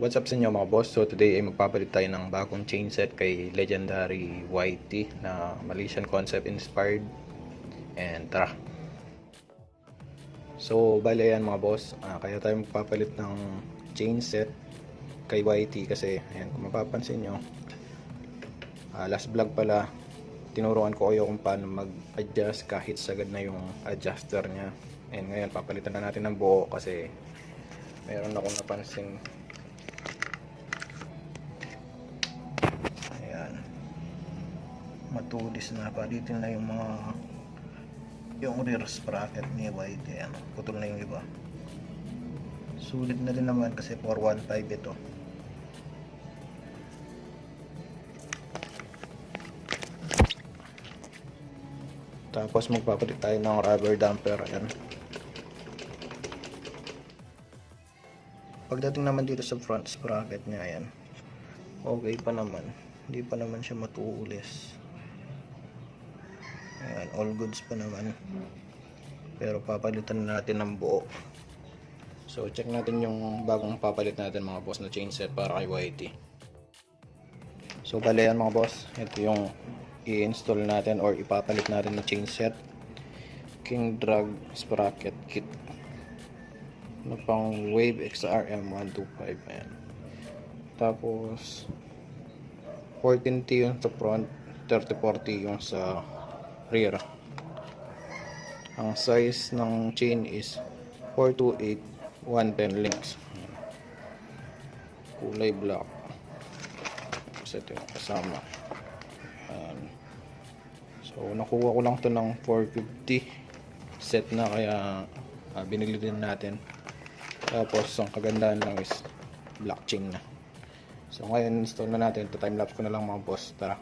What's up sa inyo mga boss? So today ay magpapalit tayo ng bagong chain set kay Legendary YT na Malaysian concept inspired. And tara! So bale yan mga boss, kaya tayo magpapalit ng chain set kay YT kasi ayan, kung mapapansin nyo, last vlog pala tinuruan ko kayo kung paano mag-adjust kahit sagad na yung adjuster nya. And ngayon papalitan na natin ng buo kasi meron akong napansin. Matulis na, palitin na yung rear sprocket ni YT. Ayan, putol na yung iba. Sulit na rin naman kasi 415 ito. Tapos magpapalit tayo ng rubber damper. Ayan. Pagdating naman dito sa front sprocket nya, ayan, okay pa naman, hindi pa naman siya matulis. Ayan, all goods pa naman. Pero papalitan natin ng buo. So check natin yung bagong papalit natin mga boss na chain set para kay YT. So bale yan mga boss, ito yung i-install natin or ipapalit natin na chain set. King Drag Sprocket Kit na pang Wave XRM 125. Ayan. Tapos 14T yung sa front, 3040 yung sa rear. Ang size ng chain is 428 110 links. Kulay black. Kasi ito yung kasama. Ayan. So nakuha ko lang to ng 450 set na, kaya binili din natin. Tapos ang kagandahan lang is black chain na. So ngayon install na natin. Time-lapse ko na lang mga boss. Tara.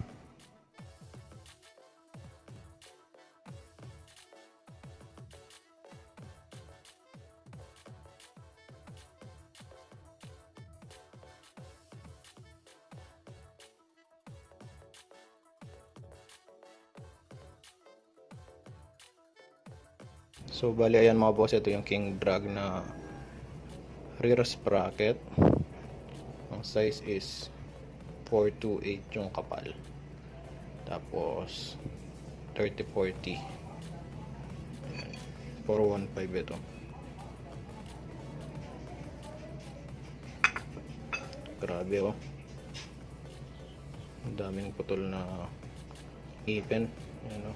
So bali ayan mga boss, ito yung King Drag na rear sprocket. Ang size is 428 yung kapal. Tapos 3040. 415 ito. Grabe oh. Ang daming putol na ipin. Ayan oh.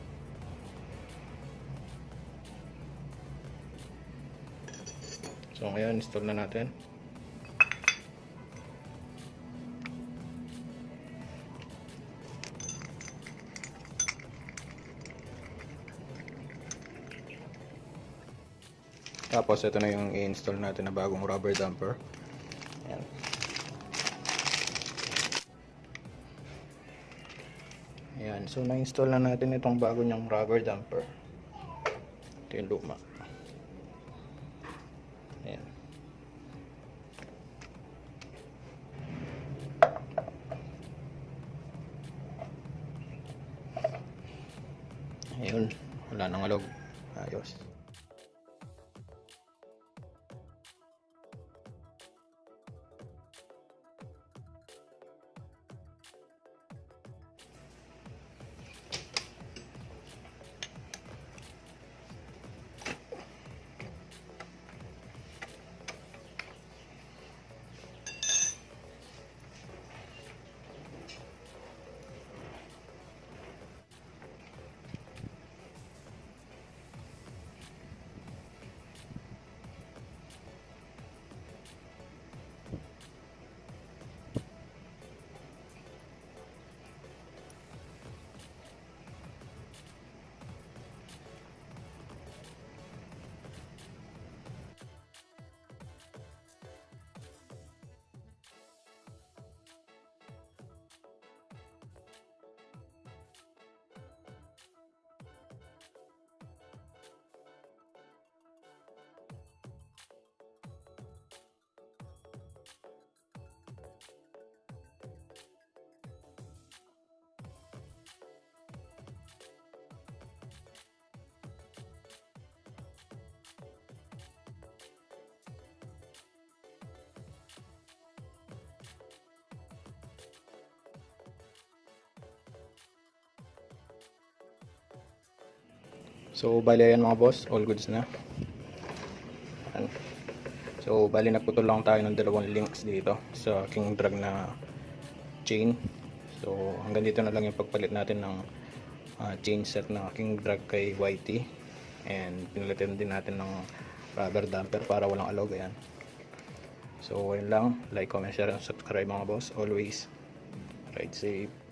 So ngayon install na natin. Tapos ito na yung i-install natin na bagong rubber damper. Ayan. Ayan. So na-install na natin itong bago niyang rubber damper. Ito yung luma. Ayan. Ayun, wala nang alog. Ayos. So bali ayan mga boss, all goods na. Ayan. So bali nagputol lang tayo ng dalawang links dito sa king drag na chain. So hanggang dito na lang yung pagpalit natin ng chain set na king drag kay YT, and pinalitan din natin ng rubber damper para walang alog. Ayan. So ayun lang, like, comment, share, and subscribe mga boss. Always ride safe.